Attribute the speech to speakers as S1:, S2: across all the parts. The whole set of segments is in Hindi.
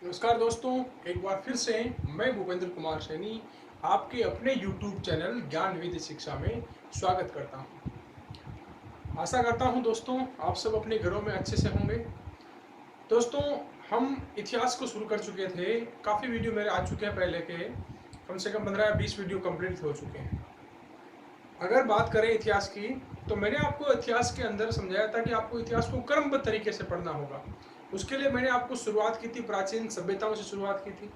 S1: नमस्कार दोस्तों, एक बार फिर से मैं भूपेंद्र कुमार सैनी आपके अपने YouTube चैनल ज्ञान विधि शिक्षा में स्वागत करता हूं। आशा करता हूं दोस्तों आप सब अपने घरों में अच्छे से होंगे। दोस्तों, हम इतिहास को शुरू कर चुके थे। काफ़ी वीडियो मेरे आ चुके हैं पहले के, कम से कम 15 या 20 वीडियो कंप्लीट हो चुके हैं। अगर बात करें इतिहास की, तो मैंने आपको इतिहास के अंदर समझाया था कि आपको इतिहास को क्रमबद्ध तरीके से पढ़ना होगा। उसके लिए मैंने आपको शुरुआत की थी, प्राचीन सभ्यताओं से शुरुआत की थी।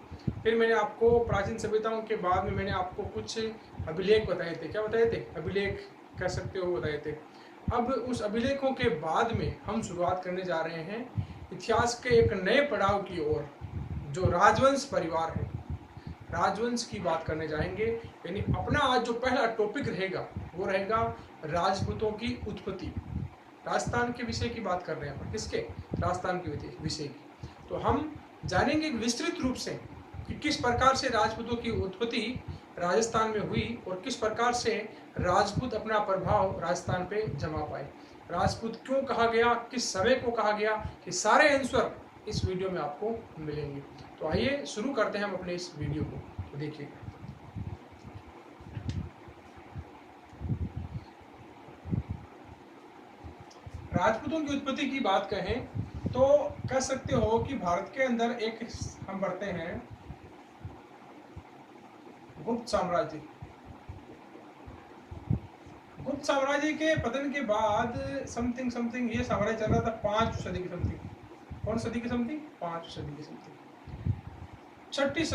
S1: फिर मैंने आपको प्राचीन सभ्यताओं के बाद में मैंने आपको कुछ अभिलेख बताए थे। क्या बताए थे? अभिलेख कह सकते हो, बताए थे। अब उस अभिलेखों के बाद में हम शुरुआत करने जा रहे हैं इतिहास के एक नए पड़ाव की ओर, जो राजवंश परिवार है। राजवंश की बात करने जाएंगे। यानी अपना आज जो पहला टॉपिक रहेगा वो रहेगा राजपूतों की उत्पत्ति। राजस्थान के विषय की बात कर रहे हैं, किसके? राजस्थान के विषय की। तो हम जानेंगे विस्तृत रूप से कि किस प्रकार से राजपूतों की उत्पत्ति राजस्थान में हुई और किस प्रकार से राजपूत अपना प्रभाव राजस्थान पे जमा पाए। राजपूत क्यों कहा गया, किस समय को कहा गया, ये सारे आंसर इस वीडियो में आपको मिलेंगे। तो आइए शुरू करते हैं हम अपने इस वीडियो को। तो देखिए, राजपूतों की उत्पत्ति की बात कहें तो कह सकते हो कि भारत के अंदर एक हम पढ़ते हैं गुप्त साम्राज्य। गुप्त साम्राज्य के पतन के बाद समथिंग समथिंग ये साम्राज्य चल रहा था 5 सदी की समथिंग। कौन सदी की समथिंग? 5 सदी की समथिंग। छठी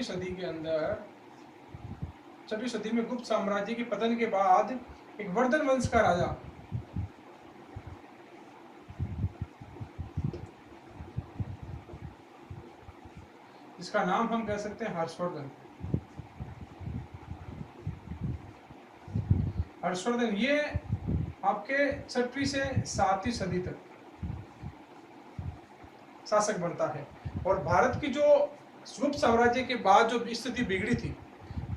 S1: सदी के अंदर, छठी सदी में गुप्त साम्राज्य के पतन के बाद एक वर्धन वंश का राजा, जिसका नाम हम कह सकते हैं हर्षवर्धन। हर्षवर्धन ये आपके 6वीं से 7वीं सदी तक शासक बनता है और भारत की जो गुप्त साम्राज्य के बाद जो स्थिति बिगड़ी थी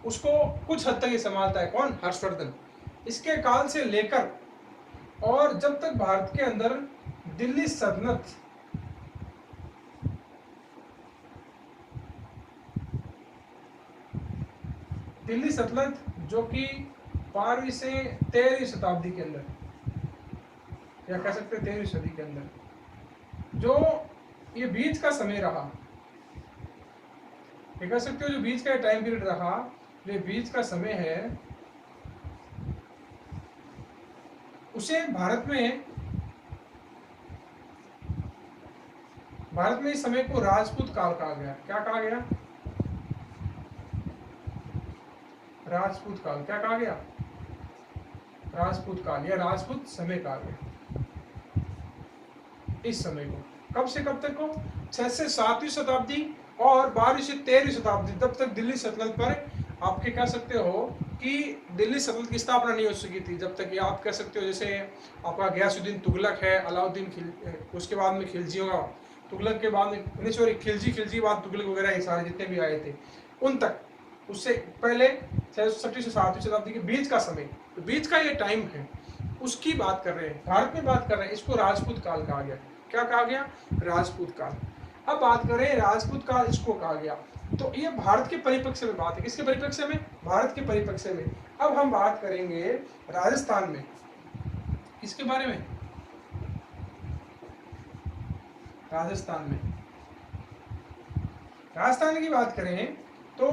S1: उसको कुछ हद तक ये संभालता है। कौन? हर्षवर्धन। इसके काल से लेकर और जब तक भारत के अंदर दिल्ली सल्तनत जो कि 12वीं से 13वीं शताब्दी के अंदर, या कह सकते हैं 13वीं सदी के अंदर जो ये बीच का समय रहा, ये कह सकते हो जो बीच का टाइम पीरियड रहा, जो बीच का समय है, उसे भारत में इस समय को राजपूत काल कहा गया। क्या कहा गया? राजपूत काल। क्या कहा गया? राजपूत काल या राजपूत समय कहा गया इस समय को। कब से कब तक को? 6 से 7वीं शताब्दी और 12वीं से 13वीं शताब्दी, तब तक दिल्ली सल्तनत पर आपके कह सकते हो कि दिल्ली सल्तनत की स्थापना नहीं हो सकी थी। जब तक ये आप कह सकते हो जैसे आपका गयासुद्दीन तुगलक है, अलाउद्दीन उसके बाद में खिलजियों का, तुगलक के बाद में सॉरी खिलजी बाद तुगलक वगैरह ये सारे जितने भी आए थे उन तक, उससे पहले 6वीं से 7वीं शताब्दी के बीच का समय, तो बीच का ये टाइम है, उसकी बात कर रहे हैं, भारत में बात कर रहे हैं। इसको राजपूत काल कहा गया। क्या कहा गया? राजपूत काल। अब बात करें राजपूत काल इसको कहा गया, तो ये भारत के परिप्रेक्ष्य में बात है। किसके परिप्रेक्ष्य में? भारत के परिप्रेक्ष्य में। अब हम बात करेंगे राजस्थान में, किसके बारे में? राजस्थान में। राजस्थान की बात करें तो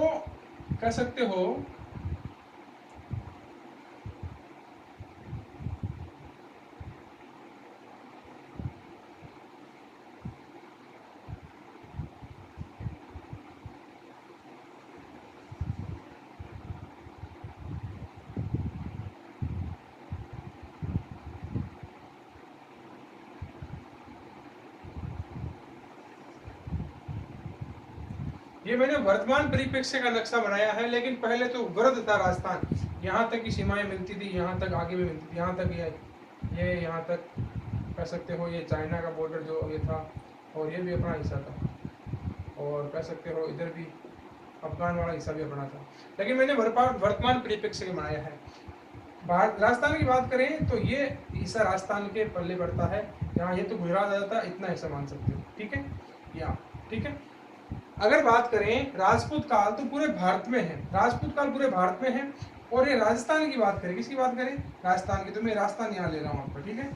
S1: कह सकते हो ये मैंने वर्तमान परिप्रेक्ष्य का नक्शा बनाया है, लेकिन पहले तो वृद्ध था राजस्थान। यहाँ तक की सीमाएं मिलती थी, यहाँ तक आगे भी मिलती थी, यहाँ तक ये यहाँ तक कह सकते हो ये चाइना का बॉर्डर जो ये था, और ये भी अपना हिस्सा था, और कह सकते हो इधर भी अफगान वाला हिस्सा भी अपना था। लेकिन मैंने वर्तमान परिप्रेक्ष्य का बनाया है। राजस्थान की बात करें तो ये हिस्सा राजस्थान के पल्ले पड़ता है। यहाँ ये तो गुजरात आ जाता, इतना हिस्सा मान सकते हो, ठीक है, यहाँ, ठीक है। अगर बात करें राजपूत काल तो पूरे भारत में है, राजपूत काल पूरे भारत में है। और ये राजस्थान की बात करें, किसकी बात करें, राजस्थान की, तो मैं राजस्थान यहाँ ले रहा हूँ आपका, ठीक है,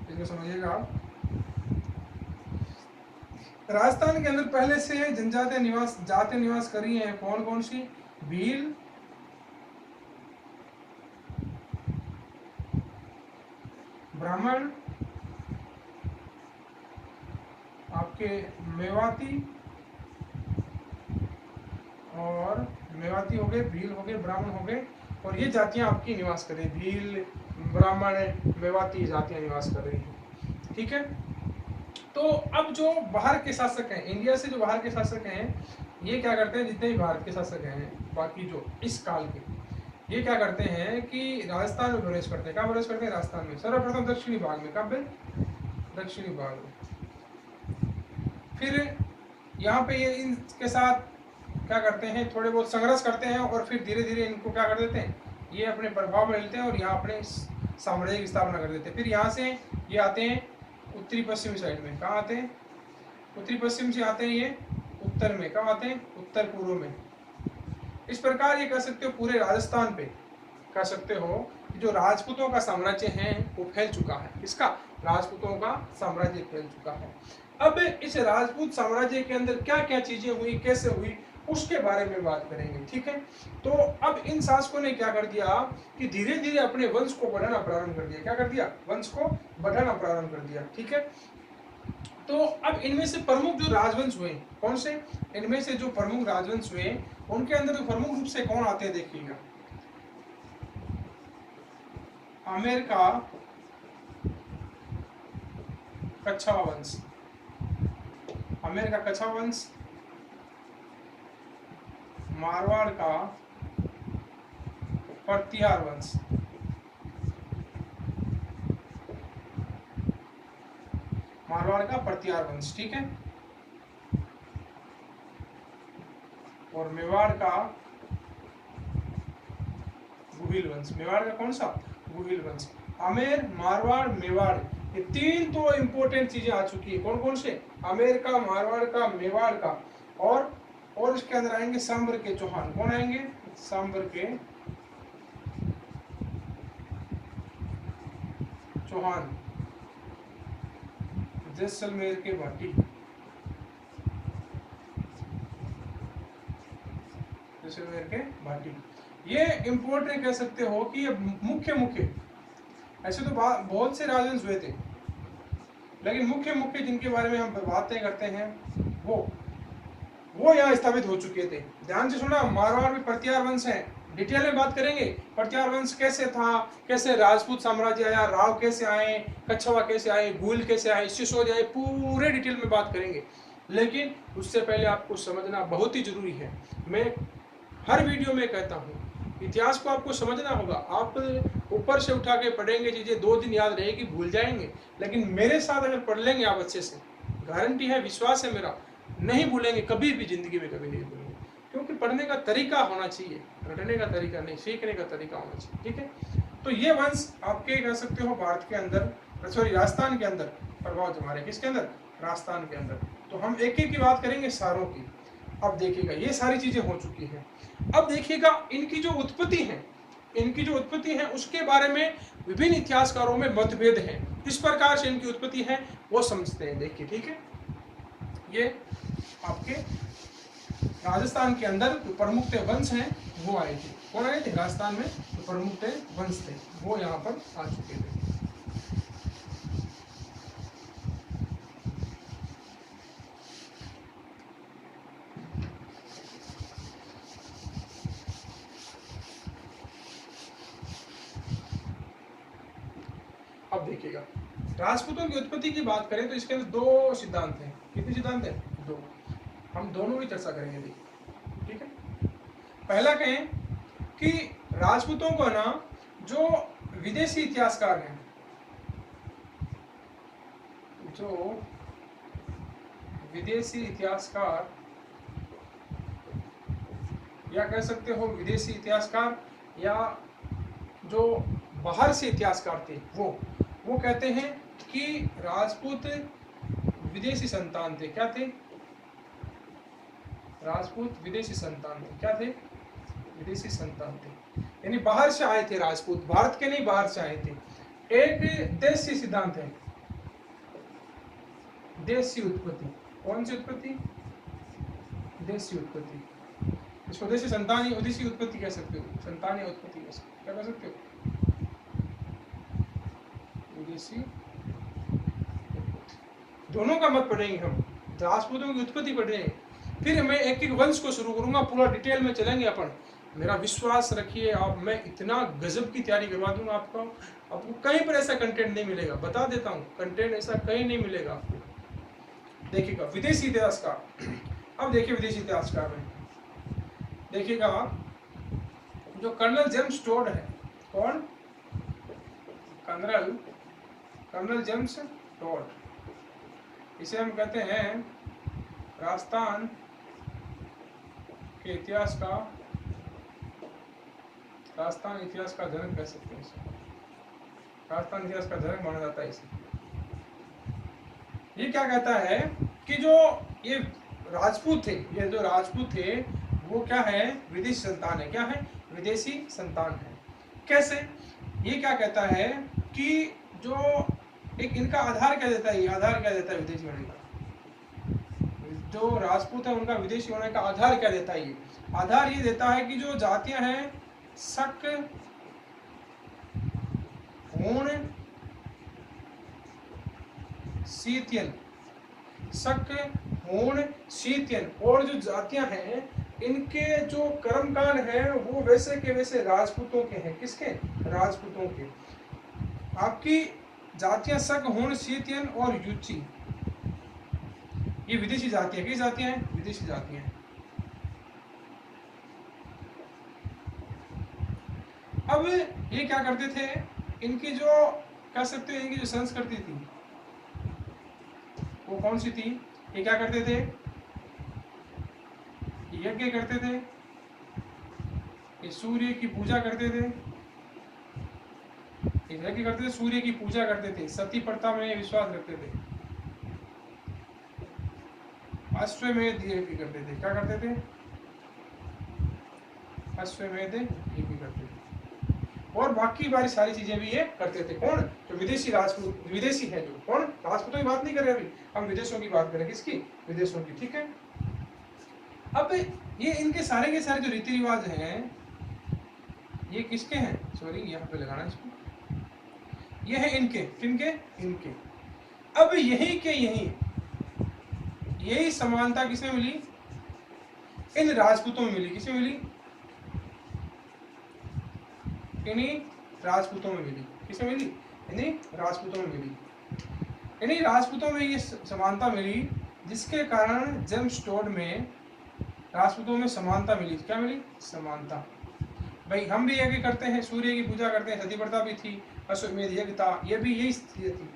S1: इसको समझिएगा आप। राजस्थान के अंदर पहले से जनजातीय निवास जाति निवास करी हैं कौन कौन सी, भील, ब्राह्मण, आपके मेवाती, और मेवाती हो गए, भील हो गए, ब्राह्मण हो गए, और ये जातियां आपकी निवास कर रही, भील, ब्राह्मण, मेवाती जातियां निवास कर रही हैं, ठीक है। तो अब जो बाहर के शासक हैं, इंडिया से जो बाहर के शासक हैं, ये क्या करते हैं, जितने भी भारत के शासक हैं बाकी जो इस काल के, ये क्या करते हैं कि राजस्थान में प्रवेश करते हैं। कहाँ प्रवेश करते हैं, राजस्थान में, सर्वप्रथम दक्षिणी भाग में, कहाँ पे, दक्षिणी भाग में। फिर यहाँ पे ये इनके साथ क्या करते हैं, थोड़े बहुत संघर्ष करते हैं, और फिर धीरे धीरे इनको क्या कर देते हैं, ये अपने प्रभाव में लेते हैं और यहाँ अपने साम्राज्य की स्थापना कर देते हैं। फिर यहाँ से ये आते हैं उत्तरी पश्चिमी साइड में, कहाँ आते हैं, उत्तरी पश्चिम से आते हैं ये उत्तर में, कहाँ आते हैं, उत्तर पूर्व में। इस प्रकार ये कह सकते हो पूरे राजस्थान पे कह सकते हो कि जो राजपूतों का साम्राज्य है वो फैल चुका है। इसका राजपूतों का साम्राज्य फैल चुका है। अब इस राजपूत साम्राज्य के अंदर क्या क्या चीजें हुई, कैसे हुई, उसके बारे में बात करेंगे, ठीक है। तो अब इन शासकों ने क्या कर दिया कि धीरे धीरे अपने वंश को बढ़ाना प्रारंभ कर दिया। क्या कर दिया, वंश को बढ़ाना प्रारंभ कर दिया, ठीक है। तो अब इनमें से प्रमुख जो राजवंश हुए कौन से, इनमें से जो प्रमुख राजवंश हुए उनके अंदर तो प्रमुख रूप से कौन आते हैं, देखिएगा, आमेर का कच्छावा वंश, आमेर का कच्छावा वंश, मारवाड़ का पर्तियार वंश, मारवाड़ का पर्तियार वंश, ठीक है, और मेवाड़ का गुहिल वंश, मेवाड़ का कौन सा, गुहिल वंश। आमेर, मारवाड़, मेवाड़, ये तीन तो इंपॉर्टेंट चीजें आ चुकी है। कौन कौन से, आमेर का, मारवाड़ का, मेवाड़ का, और इसके अंदर आएंगे सांबर के चौहान। कौन आएंगे, सांबर के चौहान, जैसलमेर के भाटी, जैसलमेर के भाटी। ये इंपॉर्टेंट कह सकते हो कि ये मुख्य ऐसे तो बहुत से राजवंश हुए थे, लेकिन मुख्य जिनके बारे में हम बातें करते हैं वो यहाँ स्थापित हो चुके थे। ध्यान से सुना, मारवाड़ में पर्तियार वंश है, डिटेल में बात करेंगे। पर्तियार वंश कैसे था, कैसे राजपूत साम्राज्य आया, राव कैसे आए, कच्छवा कैसे आए, गुल कैसे आए, सिसोद आए, पूरे डिटेल में बात करेंगे। लेकिन उससे पहले आपको समझना बहुत ही जरूरी है, मैं हर वीडियो में कहता हूँ, इतिहास को आपको समझना होगा। आप ऊपर से उठा के पढ़ेंगे चीजें, 2 दिन याद रहेगी, भूल जाएंगे। लेकिन मेरे साथ अगर पढ़ लेंगे आप अच्छे से, गारंटी है, विश्वास है मेरा, नहीं भूलेंगे कभी भी, जिंदगी में कभी नहीं भूलेंगे। क्योंकि पढ़ने का तरीका होना चाहिए, रटने का तरीका नहीं, सीखने का तरीका होना चाहिए, ठीक है। तो ये वंश आपके कह सकते हो भारत के अंदर, सॉरी राजस्थान के अंदर प्रभाव जमा, किसके अंदर, राजस्थान के अंदर। तो हम एक एक की बात करेंगे सारों की। अब देखिएगा ये सारी चीजें हो चुकी हैं। अब देखिएगा इनकी जो उत्पत्ति है उसके बारे में विभिन्न इतिहासकारों में मतभेद हैं। किस प्रकार से इनकी उत्पत्ति है वो समझते हैं, देखिए, ठीक है। ये आपके राजस्थान के अंदर जो प्रमुख थे वंश हैं वो आए थे। कौन आए थे, राजस्थान में जो प्रमुख थे वंश थे वो यहाँ पर आ चुके थे। अब देखिएगा राजपूतों की उत्पत्ति की बात करें तो इसके अंदर 2 सिद्धांत हैं। कितने सिद्धांत हैं, 2। हम दोनों की चर्चा करेंगे, देखिए, ठीक है। पहला कहें कि राजपूतों को ना जो विदेशी इतिहासकार हैं, जो विदेशी इतिहासकार या कह सकते हो विदेशी इतिहासकार या जो बाहर से इतिहासकार थे वो कहते हैं कि राजपूत विदेशी संतान थे। क्या थे? राजपूत विदेशी संतान थे। क्या थे? विदेशी संतान थे, यानी बाहर से आए थे राजपूत, भारत के नहीं बाहर से आए थे। एक देशी सिद्धांत है, देशी उत्पत्ति। कौन सी उत्पत्ति? देशी उत्पत्ति। इसको देशी संतान, विदेशी उत्पत्ति कह सकते हो, संतान या उत्पत्ति कह सकते हो। क्या कह सकते हो? विदेशी उत्पत्ति। दोनों का मत पढ़ेंगे हम, राजपूतों की उत्पत्ति पढ़ेंगे, फिर मैं एक एक वंश को शुरू करूंगा, पूरा डिटेल में चलेंगे अपन। मेरा विश्वास रखिए आप, मैं इतना गजब की तैयारी करवा दूंगा आपको कहीं पर ऐसा कंटेंट नहीं मिलेगा, बता देता हूँ, कंटेंट ऐसा कहीं नहीं मिलेगा आपको। देखिएगा विदेशी इतिहासकार, अब देखिए विदेशी इतिहासकार में देखिएगा जो कर्नल जेम्स टोड है। कौन? Colonel James Tod. इसे हम कहते हैं राजस्थान के इतिहास का, राजस्थान इतिहास का जनक कह सकते हैं इसे, राजस्थान इतिहास का जनक माना जाता है इसे। ये क्या कहता है कि जो ये राजपूत थे, ये जो राजपूत थे वो क्या है? विदेशी संतान है। क्या है? विदेशी संतान है। कैसे? ये क्या कहता है कि जो एक इनका आधार क्या देता है, ये आधार क्या देता है विदेशी होने का? जो राजपूत है उनका विदेशी होने का आधार क्या देता है? ये आधार ये देता है कि जो जातियां हैं शक, हूण, शीतियन, शक, हूण, शीतियन, और जो जातियां हैं इनके जो कर्मकांड है वो वैसे के वैसे राजपूतों के हैं। किसके? राजपूतों के। आपकी जातियां शक, हूण, शीतियन और युची, ये विदेशी जातियां। किस जातियां हैं? विदेशी जातियां हैं। अब ये क्या करते थे? इनकी जो कह सकते हैं इनकी जो संस्कृति थी वो कौन सी थी? ये क्या करते थे? यज्ञ करते थे, ये सूर्य की पूजा करते थे, यज्ञ करते थे, सूर्य की पूजा करते थे, सती प्रथा में विश्वास रखते थे, अश्वमेध यज्ञ करते थे। क्या करते थे? अश्वमेध यज्ञ करते थे, और बाकी बारी सारी चीजें भी ये करते थे। कौन? जो विदेशी राजपूत, विदेशी है जो। कौन? राजपूतों की बात नहीं कर रहे अभी, हम विदेशों की बात करें। किसकी? विदेशों की। ठीक है। अब ये इनके सारे के सारे जो रीति रिवाज हैं ये किसके हैं? सॉरी यहाँ पे लगाना इसको। ये है इनके। किनके? इनके। अब यही समानता किसमें मिली? इन राजपूतों में मिली। किसमें मिली? इन्हीं राजपूतों में मिली। किसमें मिली? इन्हीं राजपूतों में मिली। इन्हीं राजपूतों में ये समानता मिली जिसके कारण जेम्स टोड में राजपूतों में समानता मिली। क्या मिली? समानता। भाई हम भी यज्ञ करते हैं, सूर्य की पूजा करते हैं, सती प्रथा भी थी, अश्वमेध यज्ञ था, ये भी यही स्थिति थी।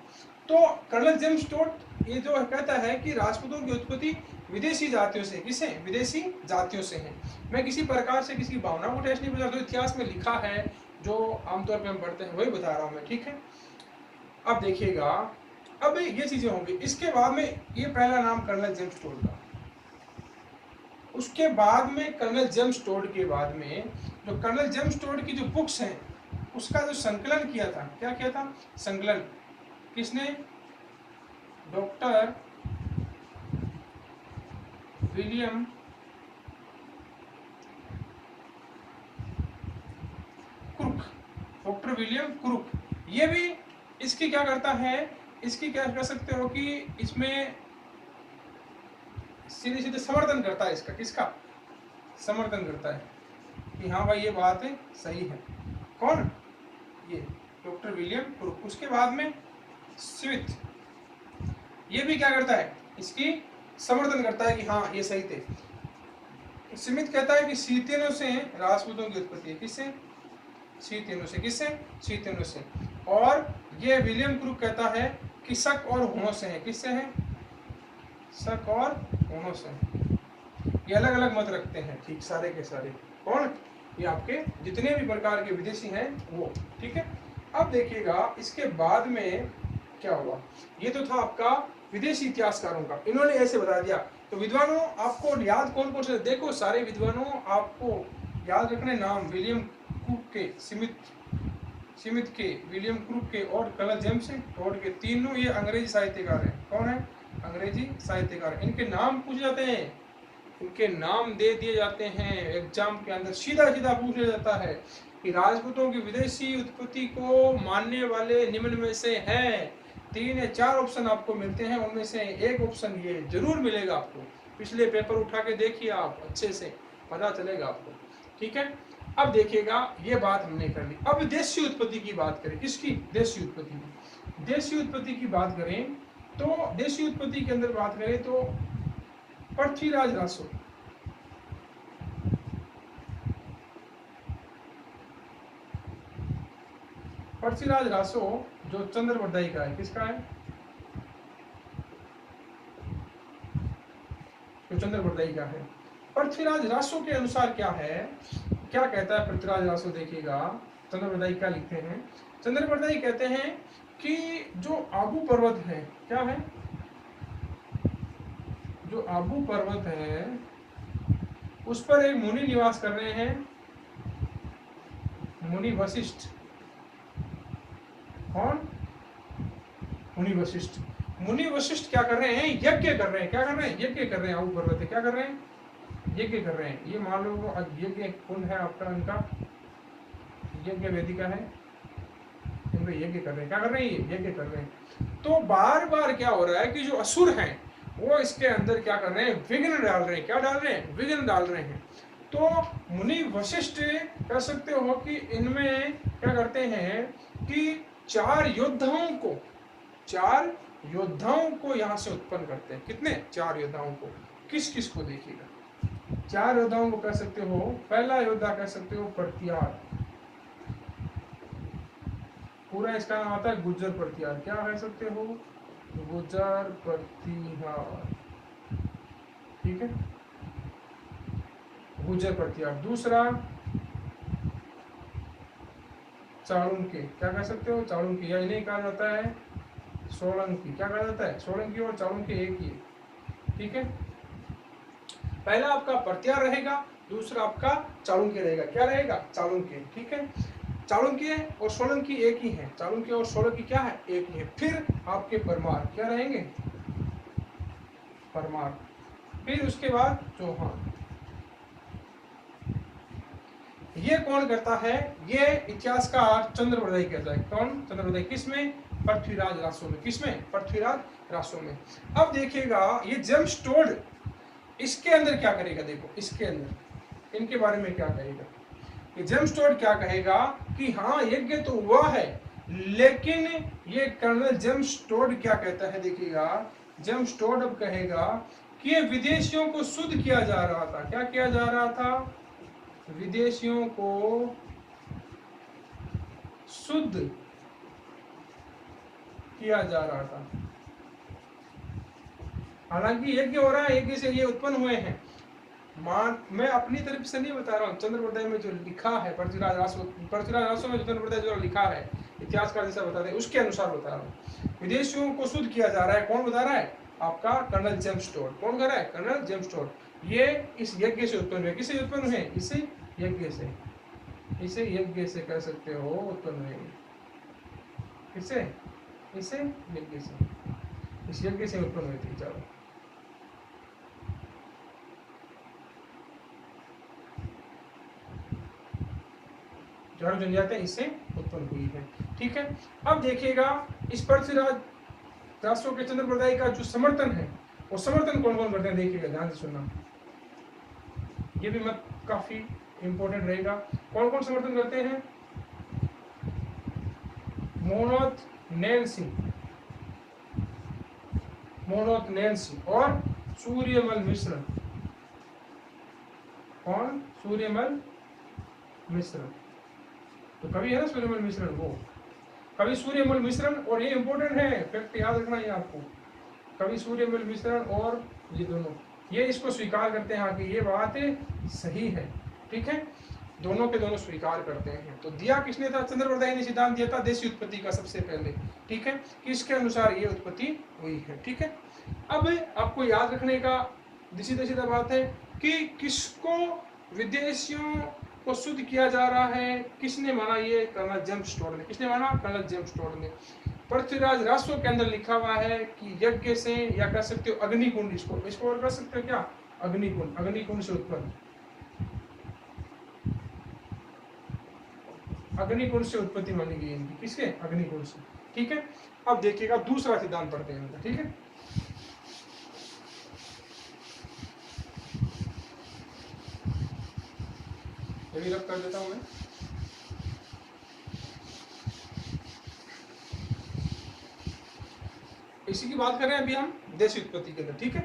S1: तो कर्नल जेम्स टोड ये जो कहता है कि राजपूतों की उत्पत्ति विदेशी जातियों से। किसे? विदेशी जातियों से है। मैं किसी प्रकार से किसी भावना को टेस्ट नहीं बता, जो इतिहास में लिखा है, जो आमतौर पर हम पढ़ते हैं वही बता रहा हूँ मैं। ठीक है। अब देखिएगा, अब ये चीजें होंगी। इसके बाद में ये पहला नाम कर्नल जेम्स टोड का, उसके बाद में कर्नल जेम्स टोड के बाद में जो कर्नल जेम्स टोड की जो बुक्स हैं उसका जो संकलन किया था। क्या किया था? संकलन। किसने? Doctor William Crooke. Doctor William Crooke. ये भी इसकी क्या करता है? इसकी क्या कह सकते हो कि इसमें सीधे सीधे समर्थन करता है इसका। किसका? समर्थन करता है कि हाँ भाई ये बात है, सही है। कौन? ये डॉक्टर विलियम क्रुक। उसके बाद में स्मिथ, ये भी क्या करता है? इसकी समर्थन करता है कि हाँ ये सही थे। स्मिथ कहता है कि शीतियनों से राजपूतों की उत्पत्ति है। किससे? शीतियनों से। किससे? शीतियनों से। और ये विलियम क्रुक कहता है कि शक और हूणों से है। किससे है? शक और हूणों से। ये अलग अलग मत रखते हैं। ठीक, सारे के सारे। कौन? ये आपके जितने भी प्रकार के विदेशी हैं वो। ठीक है। अब देखिएगा इसके बाद में क्या हुआ। ये तो था आपका विदेशी इतिहासकारों का, इन्होंने ऐसे बता दिया। तो विद्वानों आपको याद कौन कौन से, देखो सारे विद्वानों आपको याद रखने नाम, विलियम क्रूक के, स्मिथ के, विलियम क्रूक के और कर्नल जेम्स टोड के, तीनों ये अंग्रेजी साहित्यकार हैं। कौन है? अंग्रेजी साहित्यकार। इनके नाम पूछे जाते हैं, इनके नाम दे दिए जाते हैं एग्जाम के अंदर, सीधा सीधा पूछ लिया जाता है कि राजपूतों की विदेशी उत्पत्ति को मानने वाले निम्न में से हैं। 3 या 4 ऑप्शन आपको मिलते हैं, उनमें से एक ऑप्शन ये जरूर मिलेगा आपको। पिछले पेपर उठा के देखिए आप, अच्छे से पता चलेगा आपको। ठीक है, अब देखिएगा ये बात हमने कर ली। अब देशी उत्पत्ति की बात करें, किसकी? देशी उत्पत्ति की। देशी उत्पत्ति की बात करें तो देशी उत्पत्ति के अंदर बात करें तो पृथ्वीराज रासो, पृथ्वीराज रासो जो चंद्रवरदाई का है, किसका है? जो चंद्रवरदाई का है। पृथ्वीराज रासो के अनुसार क्या है, क्या कहता है पृथ्वीराज रासो? देखिएगा चंद्रवरदाई क्या लिखते हैं। चंद्रवरदाई कहते हैं कि जो आबू पर्वत है, क्या है? जो आबू पर्वत है उस पर एक मुनि निवास कर रहे हैं, मुनि वशिष्ठ। कौन? मुनि वशिष्ठ। मुनि वशिष्ठ क्या कर रहे हैं? यज्ञ कर रहे हैं। क्या कर रहे हैं? यज्ञ कर रहे हैं। आबू पर्वत है, क्या कर रहे हैं? यज्ञ कर रहे हैं। ये मान लो यज्ञ कुंड है आपका, इनका यज्ञ वेदिका है, इनमें यज्ञ कर रहे हैं। क्या कर रहे हैं? यज्ञ कर रहे हैं। तो बार बार क्या हो रहा है कि जो असुर हैं वो इसके अंदर क्या कर रहे हैं? विघ्न डाल रहे हैं। क्या डाल रहे हैं? विघ्न डाल रहे हैं। तो मुनि वशिष्ठ कह सकते हो कि इनमें क्या करते हैं कि 4 योद्धाओं को यहाँ से उत्पन्न करते हैं। कितने? 4 योद्धाओं को। किस किस को? देखिएगा 4 योद्धाओं को कह सकते हो। पहला योद्धा कह सकते हो प्रत्यार, पूरा इसका नाम आता है गुर्जर प्रत्यार। क्या कह सकते हो? गुर्जर प्रत्यार। ठीक है, गुर्जर प्रत्यार। दूसरा चाणुक्य, क्या कह सकते हो? चाणुक्य, या इन्हें कहा जाता है सोलंकी। क्या कहा जाता है? सोलंकी और चाणुक्य एक ही है। ठीक है, पहला आपका प्रत्यार रहेगा, दूसरा आपका चाणुक्य रहेगा। क्या रहेगा? चाणुक्य। ठीक है, चाणुक्य और सोलंकी एक ही है। चाणुक्य और सोलंकी क्या है? एक ही है। फिर आपके परमार क्या रहेंगे? परमार। फिर उसके बाद चौहान। ये कौन करता है? ये इतिहासकार चंद्रवरदाई कहता है। कौन? चंद्रवरदाई। किसमें? पृथ्वीराज रासो में। किसमें? पृथ्वीराज रासो में। अब देखिएगा ये जेम्स टोड इसके अंदर क्या करेगा। देखो इसके अंदर इनके बारे में क्या कहेगा। ये जेम्स टोड क्या कहेगा कि हाँ यज्ञ तो हुआ है, लेकिन ये कर्नल जेम्स टोड क्या कहता है? देखिएगा जेम्स टोड अब कहेगा कि ये विदेशियों को शुद्ध किया जा रहा था। क्या किया जा रहा था? विदेशियों को शुद्ध किया जा रहा था। हालांकि यज्ञ हो रहा है, यज्ञ से ये उत्पन्न हुए हैं। मैं अपनी तरफ से नहीं बता रहा हूँ, चंद्रवरदाई में जो लिखा है, पृथ्वीराज रासो में जो चंद्रवरदाई जो लिखा है इतिहासकार जैसा बताते हैं उसके अनुसार बता रहा हूँ। विदेशियों को शुद्ध किया जा रहा है। कौन बता रहा है? आपका कर्नल जेम्स टोड। कौन कर रहा है? Colonel James Tod. ये इस यज्ञ से उत्पन्न हुए। किससे उत्पन्न हुए? इसी यज्ञ से। इसे यज्ञ से कह सकते हो उत्पन्न हुए। किससे? इसे यज्ञ से, इस यज्ञ से उत्पन्न हुई थी। चलो चारों जनजातियां इससे उत्पन्न हुई है। ठीक है, अब देखिएगा इस पृथ्वीराज रासो के चंद्रवरदाई का जो समर्थन है, वो समर्थन कौन कौन करते हैं? देखिएगा, ध्यान से सुनना, ये भी मत काफी इंपॉर्टेंट रहेगा। कौन कौन समर्थन करते हैं? मोनोथ नैन्सी और सूर्यमल मिश्र। कौन? सूर्यमल मिश्र। तो कवि है ना सूर्यमल मिश्रण, वो कवि सूर्यमल मिश्रण। और ये इंपॉर्टेंट है, फैक्ट याद रखना है आपको। कवि सूर्यमल मिश्रण और ये दोनों ये इसको स्वीकार करते हैं कि ये बात सही है। ठीक है, दोनों के दोनों स्वीकार करते हैं। तो दिया किसने था? चंद्रवरदाई ने सिद्धांत दिया था देशी उत्पत्ति का सबसे पहले, ठीक है, इसके अनुसार ये उत्पत्ति हुई है, ठीक है। अब आपको याद रखने का सीधा सीधा बात है कि किसको विदेशियों को शुद्ध किया जा रहा है, किसने माना? ये कर्नल जेम्स टोड ने। किसने माना? कर्नल जेम्स टोड ने। पृथ्वीराज रासो के अंदर लिखा हुआ है कि यज्ञ से, या कह सकते हो अग्निकुंड, इसको और कह सकते हो क्या? अग्निकुंड, अग्निकुंड से उत्पन्न, अग्निकुंड से उत्पत्ति मानी गई इनकी। किसके? अग्निकुंड से, ठीक है। अब देखिएगा दूसरा सिद्धांत पढ़ते हैं इनका, ठीक है। ये भी रब कर देता हूं मैं। इसी की बात कर रहे हैं अभी हम देशी उत्पत्ति के अंदर, ठीक है।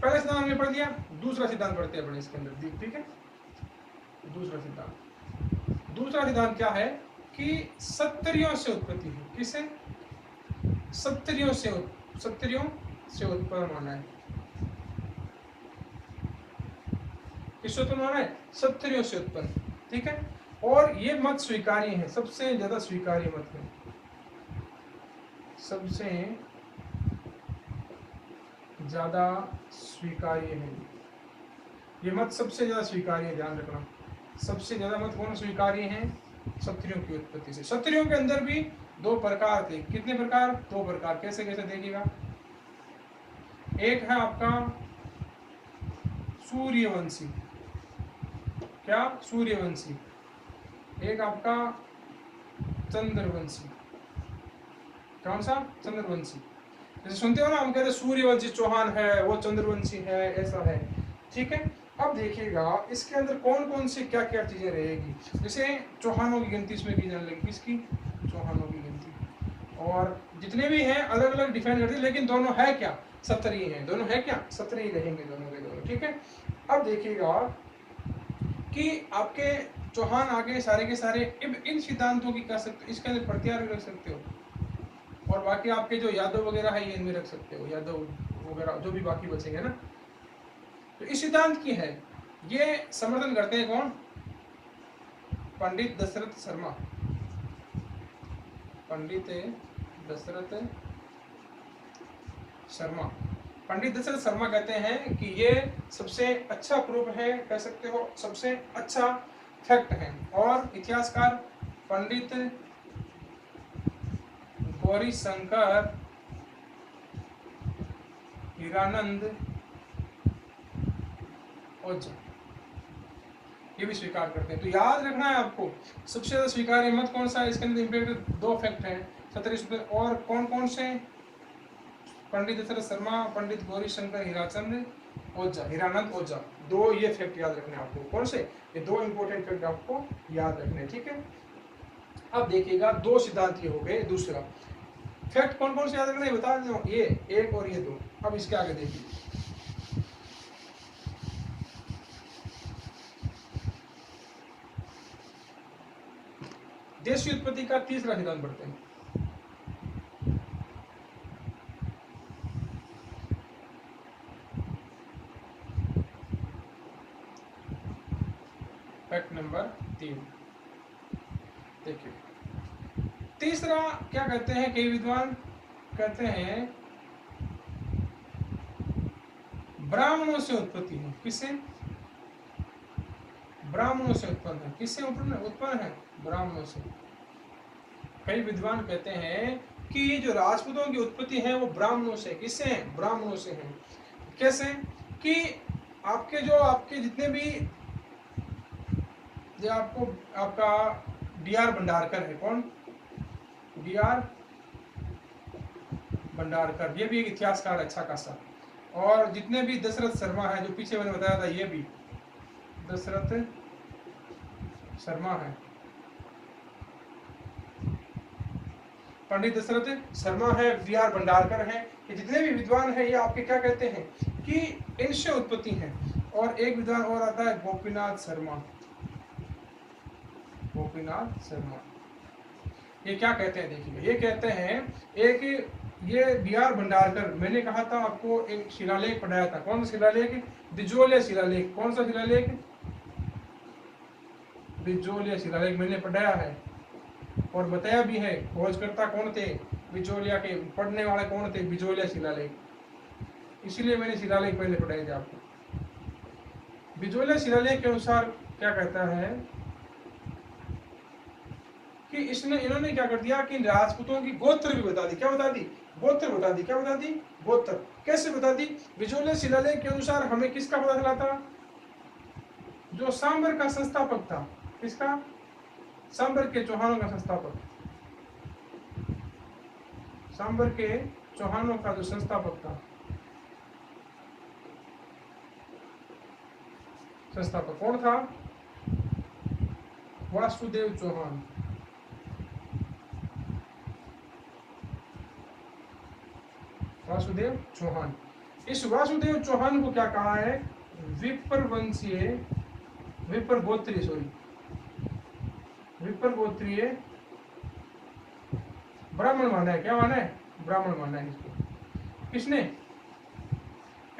S1: पहला सिद्धांत हमने पढ़ दिया, दूसरा सिद्धांत पढ़ते हैं अपने इसके अंदर, ठीक है। दूसरा सिद्धांत क्या है कि सत्तरियों से उत्पत्ति है। किससे? सत्तरियों से उत्पन्न माना है। किससे उत्पन्न माना है? सत्तरियों से उत्पन्न, ठीक है। और ये मत स्वीकार्य है, सबसे ज्यादा स्वीकार्य मत है, सबसे ज्यादा स्वीकार्य है ये मत, सबसे ज्यादा स्वीकार्य है, ध्यान रखना। सबसे ज्यादा मत कौन स्वीकार्य है? सत्तरियों की उत्पत्ति से। सत्तरियों के अंदर भी दो प्रकार थे। कितने प्रकार? दो प्रकार। कैसे कैसे देखिएगा। एक है आपका सूर्यवंशी, क्या? सूर्यवंशी। एक आपका चंद्रवंशी। कौन सा? चंद्रवंशी। जैसे सुनते हो ना, हम कहते हैं सूर्यवंशी चौहान है, वो चंद्रवंशी है, ऐसा है, ठीक है। अब देखिएगा इसके अंदर कौन कौन से क्या क्या चीजें रहेगी। जैसे चौहानों की गिनती इसमें की जाने लगी। किसकी? चौहानों की गिनती। और जितने भी हैं अलग अलग डिफाइन करते हैं, लेकिन दोनों है क्या? सत्तरी हैं। दोनों है क्या? सत्तरी रहेंगे दोनों के दोनों, ठीक है। अब देखिएगा कि आपके चौहान आगे सारे के सारे इन सिद्धांतों की कह सकते हो, इसके अंदर प्रत्यार रख सकते हो। और बाकी आपके जो यादव वगैरह है ये इनमें रख सकते हो, यादव वगैरह जो भी बाकी बचेंगे ना। तो इस सिद्धांत की है, ये समर्थन करते हैं कौन? पंडित दशरथ शर्मा। पंडित दशरथ शर्मा। पंडित दशरथ शर्मा कहते हैं कि ये सबसे अच्छा प्रूफ है, कह सकते हो सबसे अच्छा फैक्ट है। और इतिहासकार पंडित गौरी शंकर हीरानंद ओझा ये भी स्वीकार करते हैं। तो याद रखना है आपको, सबसे ज्यादा स्वीकार्य मत कौन सा है? इसके अंदर इंपैक्ट दो फैक्ट हैं, 17 और कौन कौन से? पंडित दशरथ शर्मा, पंडित गौरी शंकर हीराचंद ओझा, हीरानंद ओझा। दो ये फैक्ट याद रखने आपको। कौन से? ये दो इंपॉर्टेंट फैक्ट आपको याद रखने, ठीक है। अब देखिएगा दो सिद्धांत ये हो गए। दूसरा फैक्ट कौन कौन से याद रखने बता दो, ये एक और ये दो। अब इसके आगे देखिए, देशी उत्पत्ति का तीसरा सिद्धांत पढ़ते हैं। फैक्ट नंबर 3 देखिए। तीसरा क्या कहते हैं कई विद्वान? कहते हैं ब्राह्मणों से उत्पत्ति है। किससे? ब्राह्मणों से उत्पन्न है। किससे उत्पन्न है? ब्राह्मणों से। कई विद्वान कहते हैं कि जो राजपूतों की उत्पत्ति है वो ब्राह्मणों से। किससे है? ब्राह्मणों से है। कैसे? कि आपके जितने भी जो आपका डी.आर. भंडारकर है। कौन? डी.आर. भंडारकर, ये भी एक इतिहासकार अच्छा खासा। और जितने भी दशरथ शर्मा है, जो पीछे मैंने बताया था, ये भी दशरथ शर्मा है। पंडित दशरथ शर्मा है, डी.आर. भंडारकर है, ये जितने भी विद्वान हैं ये आपके क्या कहते हैं कि इनसे उत्पत्ति है। और एक विद्वान और आता है गोपीनाथ शर्मा। गोपीनाथ शर्मा ये क्या कहते हैं देखिए। ये कहते हैं एक ये डी.आर. भंडारकर, मैंने कहा था आपको एक शिलालेख पढ़ाया था। कौन सा शिलालेख? दिजोले शिलालेख। कौन सा शिलालेख? बिजोलिया शिलालेख मैंने पढ़ाया है और बताया भी है खोजकर्ता कौन थे, बिजोलिया के पढ़ने वाले कौन थे, बिजोलिया शिलालेख। इसीलिए मैंने शिलालेख पहले पढ़ाए थे आपको। बिजोलिया शिलालेख के अनुसार क्या कहता है कि इन्होंने क्या कर दिया कि राजपूतों की गोत्र भी बता दी। क्या बता दी? गोत्र बता दी। क्या बता दी? गोत्र। कैसे बता दी? बिजोलिया शिलालेख के अनुसार हमें किसका पता चला था? जो सांबर का संस्थापक था। किसका? सांबर के चौहानों का संस्थापक। सांबर के चौहानों का जो संस्थापक था, संस्थापक कौन था? वासुदेव चौहान। वासुदेव चौहान। इस वासुदेव चौहान को क्या कहा है? विपर वंशीय, विपर गोत्रीय, सॉरी विपर गोत्रीय ब्राह्मण माना है। क्या माना है? ब्राह्मण माना है इसको। किसने?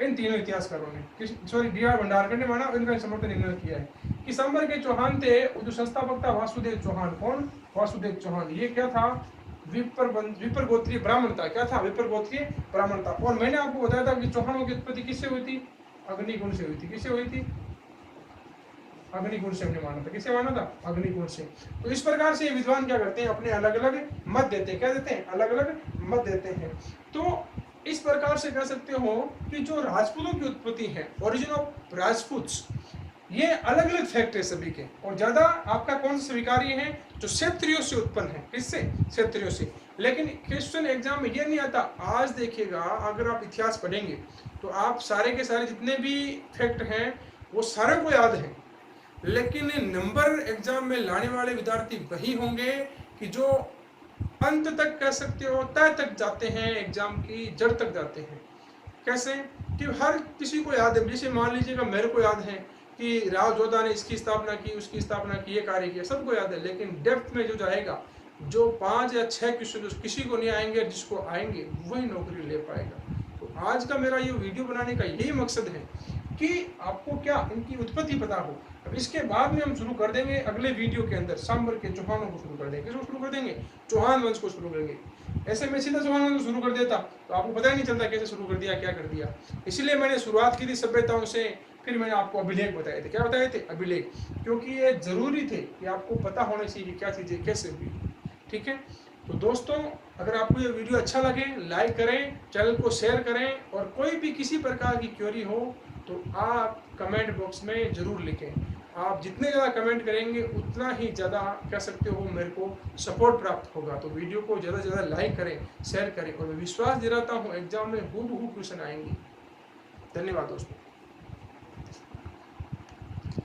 S1: इन तीनों इतिहासकारों ने, सॉरी डी.आर. भंडारकर ने माना, इनका समर्थन इन्होंने किया है कि सांबर के चौहान थे। जो संस्थापक था वासुदेव चौहान। कौन? वासुदेव चौहान। ये क्या था? विपर गोत्रीय ब्राह्मण था। क्या था? विपर गोत्रीय ब्राह्मण था। और मैंने आपको बताया था कि चौहानों की उत्पत्ति किससे हुई थी? अग्निकुंड से हुई थी। किससे हुई थी? अग्निकुंड से हमने माना था। किसे माना था? अग्निकुंड से। तो इस प्रकार से विद्वान क्या करते हैं? अपने अलग अलग मत देते हैं। क्या देते हैं? अलग अलग मत देते हैं। तो इस प्रकार से कह सकते हो कि जो राजपूतों की उत्पत्ति है, ओरिजिन ऑफ राजपूत्स, ये अलग अलग फैक्ट है सभी के। और ज्यादा आपका कौन सा स्वीकार्य है? जो क्षत्रियों से उत्पन्न है। किससे? क्षत्रियों से। लेकिन क्वेश्चन एग्जाम में ये नहीं आता। आज देखिएगा, अगर आप इतिहास पढ़ेंगे तो आप सारे के सारे जितने भी फैक्ट हैं वो सारे को याद हैं, लेकिन नंबर एग्जाम में लाने वाले विद्यार्थी वही होंगे कि जो अंत तक कह सकते हो तय तक जाते हैं, एग्जाम की जड़ तक जाते हैं। कैसे? कि हर किसी को याद है। जैसे मान लीजिएगा मेरे को याद है कि राव जोधा ने इसकी स्थापना की, उसकी स्थापना की, ये कार्य किया, सबको याद है। लेकिन डेप्थ में जो जाएगा, जो 5 या 6 क्वेश्चन किसी को नहीं आएंगे, जिसको आएंगे वही नौकरी ले पाएगा। तो आज का मेरा ये वीडियो बनाने का यही मकसद है कि आपको क्या इनकी उत्पत्ति पता हो। अब इसके बाद में हम शुरू कर देंगे अगले वीडियो के अंदर सांबर के चौहानों को शुरू कर देंगे। किसको शुरू कर देंगे? चौहान वंश को शुरू करेंगे। ऐसे में सीधा चौहान वंश शुरू कर देता तो आपको पता ही नहीं चलता कैसे शुरू कर दिया, क्या कर दिया। इसलिए मैंने शुरुआत की थी सभ्यताओं से, फिर मैंने आपको अभिलेख बताए थे। क्या बताए थे? अभिलेख। क्योंकि ये जरूरी थे कि आपको पता होना चाहिए क्या चीजें कैसे हुई। ठीक है। तो दोस्तों, अगर आपको ये वीडियो अच्छा लगे, लाइक करें, चैनल को शेयर करें, और कोई भी किसी प्रकार की क्वेरी हो तो आप कमेंट बॉक्स में जरूर लिखें। आप जितने ज़्यादा कमेंट करेंगे उतना ही ज़्यादा कह सकते हो मेरे को सपोर्ट प्राप्त होगा। तो वीडियो को ज़्यादा से ज़्यादा लाइक करें, शेयर करें, और मैं विश्वास दिलाता हूँ एग्जाम में हूबहू क्वेश्चन आएंगे। धन्यवाद दोस्तों।